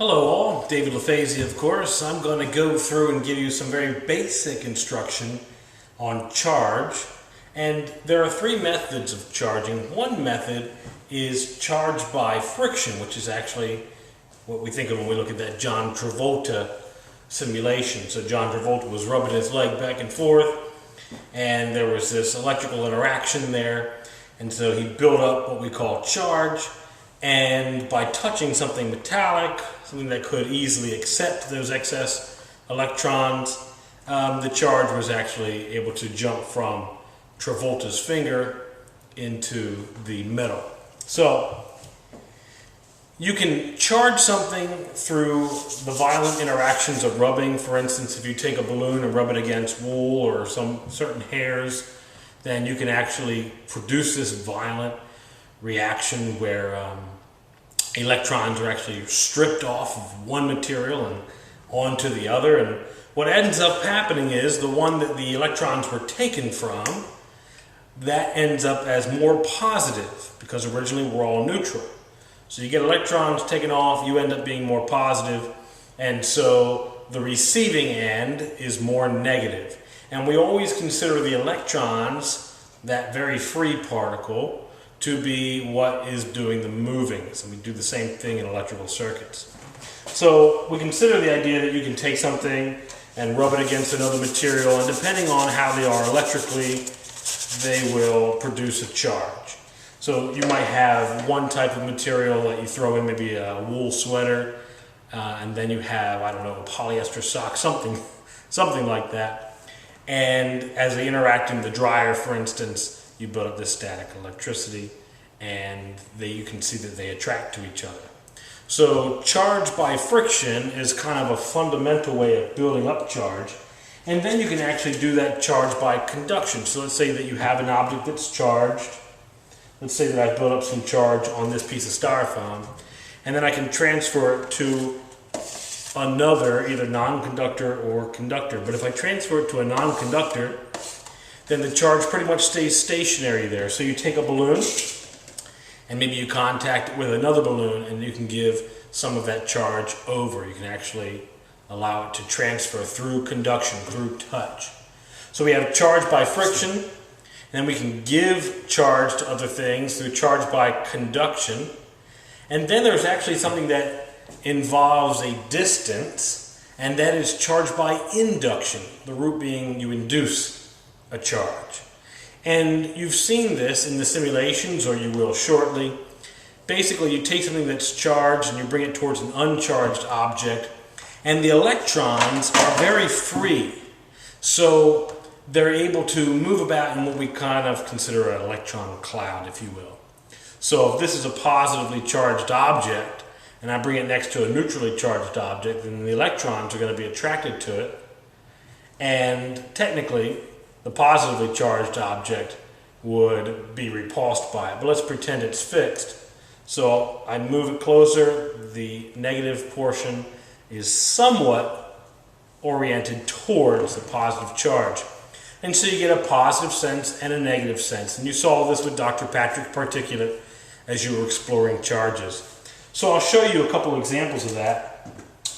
Hello all, David LaFazi of course. I'm going to go through and give you some very basic instruction on charge. And there are three methods of charging. One method is charge by friction, which is actually what we think of when we look at that John Travolta simulation. So John Travolta was rubbing his leg back and forth, and there was this electrical interaction there, and so he built up what we call charge. And by touching something metallic, something that could easily accept those excess electrons, the charge was actually able to jump from Travolta's finger into the metal. So you can charge something through the violent interactions of rubbing. For instance, if you take a balloon and rub it against wool or some certain hairs, then you can actually produce this violent reaction where electrons are actually stripped off of one material and onto the other. And what ends up happening is the one that the electrons were taken from, that ends up as more positive, because originally we're all neutral. So you get electrons taken off, you end up being more positive, and so the receiving end is more negative. And we always consider the electrons, that very free particle, to be what is doing the moving. So we do the same thing in electrical circuits. So we consider the idea that you can take something and rub it against another material, and depending on how they are electrically, they will produce a charge. So you might have one type of material that you throw in, maybe a wool sweater, and then you have, I don't know, a polyester sock, something like that. And as they interact in the dryer, for instance, you build up this static electricity, and you can see that they attract to each other. So charge by friction is kind of a fundamental way of building up charge. And then you can actually do that charge by conduction. So let's say that you have an object that's charged. Let's say that I've built up some charge on this piece of styrofoam, and then I can transfer it to another, either non-conductor or conductor. But if I transfer it to a non-conductor, then the charge pretty much stays stationary there. So you take a balloon, and maybe you contact it with another balloon, and you can give some of that charge over. You can actually allow it to transfer through conduction, through touch. So we have charge by friction, and then we can give charge to other things through charge by conduction. And then there's actually something that involves a distance, and that is charge by induction, the root being you induce a charge. And you've seen this in the simulations, or you will shortly. Basically, you take something that's charged and you bring it towards an uncharged object, and the electrons are very free. So they're able to move about in what we kind of consider an electron cloud, if you will. So if this is a positively charged object, and I bring it next to a neutrally charged object, then the electrons are going to be attracted to it, and technically the positively charged object would be repulsed by it. But let's pretend it's fixed. So I move it closer, the negative portion is somewhat oriented towards the positive charge. And so you get a positive sense and a negative sense. And you saw this with Dr. Patrick Particulate as you were exploring charges. So I'll show you a couple examples of that.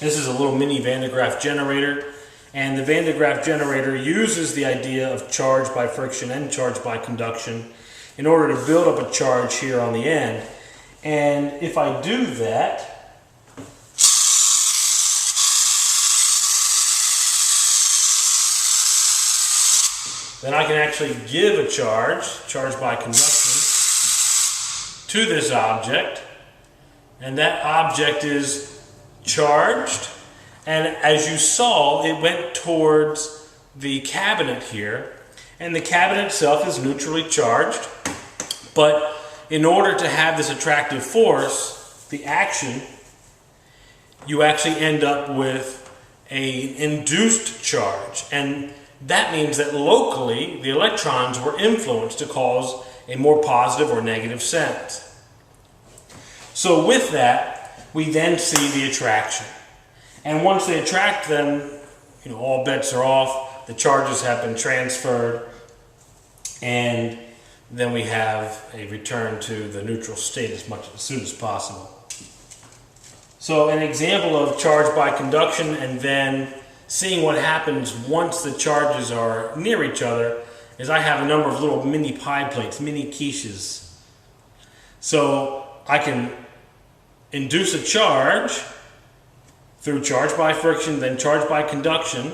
This is a little mini Van de Graaff generator. And the Van de Graaff generator uses the idea of charge by friction and charge by conduction in order to build up a charge here on the end. And if I do that, then I can actually give a charge by conduction, to this object. And that object is charged. And as you saw, it went towards the cabinet here, and the cabinet itself is neutrally charged. But in order to have this attractive force, the action, you actually end up with an induced charge. And that means that locally, the electrons were influenced to cause a more positive or negative sense. So with that, we then see the attraction. And once they attract, then all bets are off. The charges have been transferred, and then we have a return to the neutral state as soon as possible. So an example of charge by conduction and then seeing what happens once the charges are near each other is I have a number of little mini pie plates, mini quiches. So I can induce a charge through charge by friction, then charge by conduction.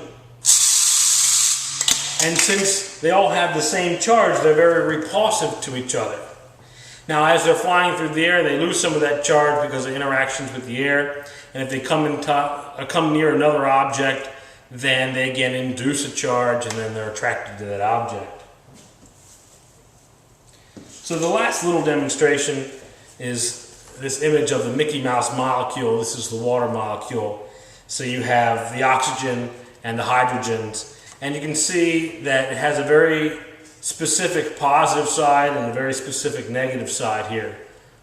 And since they all have the same charge, they're very repulsive to each other. Now, as they're flying through the air, they lose some of that charge because of interactions with the air. And if they come near another object, then they again induce a charge, and then they're attracted to that object. So the last little demonstration is this image of the Mickey Mouse molecule. This is the water molecule. So you have the oxygen and the hydrogens. And you can see that it has a very specific positive side and a very specific negative side here.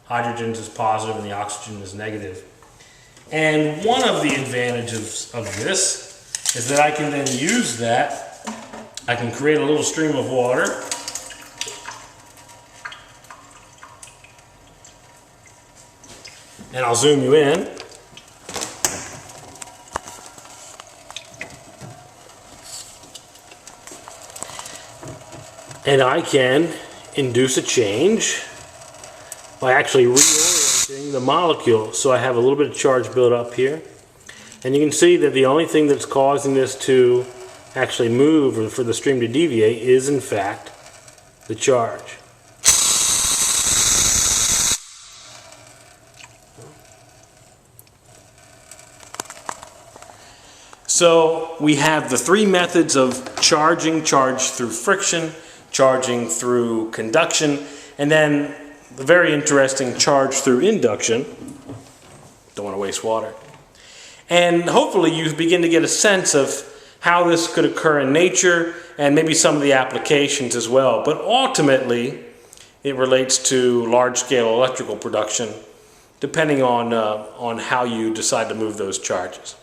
Hydrogen is positive and the oxygen is negative. And one of the advantages of this is that I can then use that. I can create a little stream of water. And I'll zoom you in. And I can induce a change by actually reorienting the molecule. So I have a little bit of charge built up here. And you can see that the only thing that's causing this to actually move or for the stream to deviate is in fact the charge. So we have the three methods of charging: charge through friction, charging through conduction, and then the very interesting charge through induction. Don't want to waste water. And hopefully you begin to get a sense of how this could occur in nature and maybe some of the applications as well. But ultimately, it relates to large-scale electrical production, depending on how you decide to move those charges.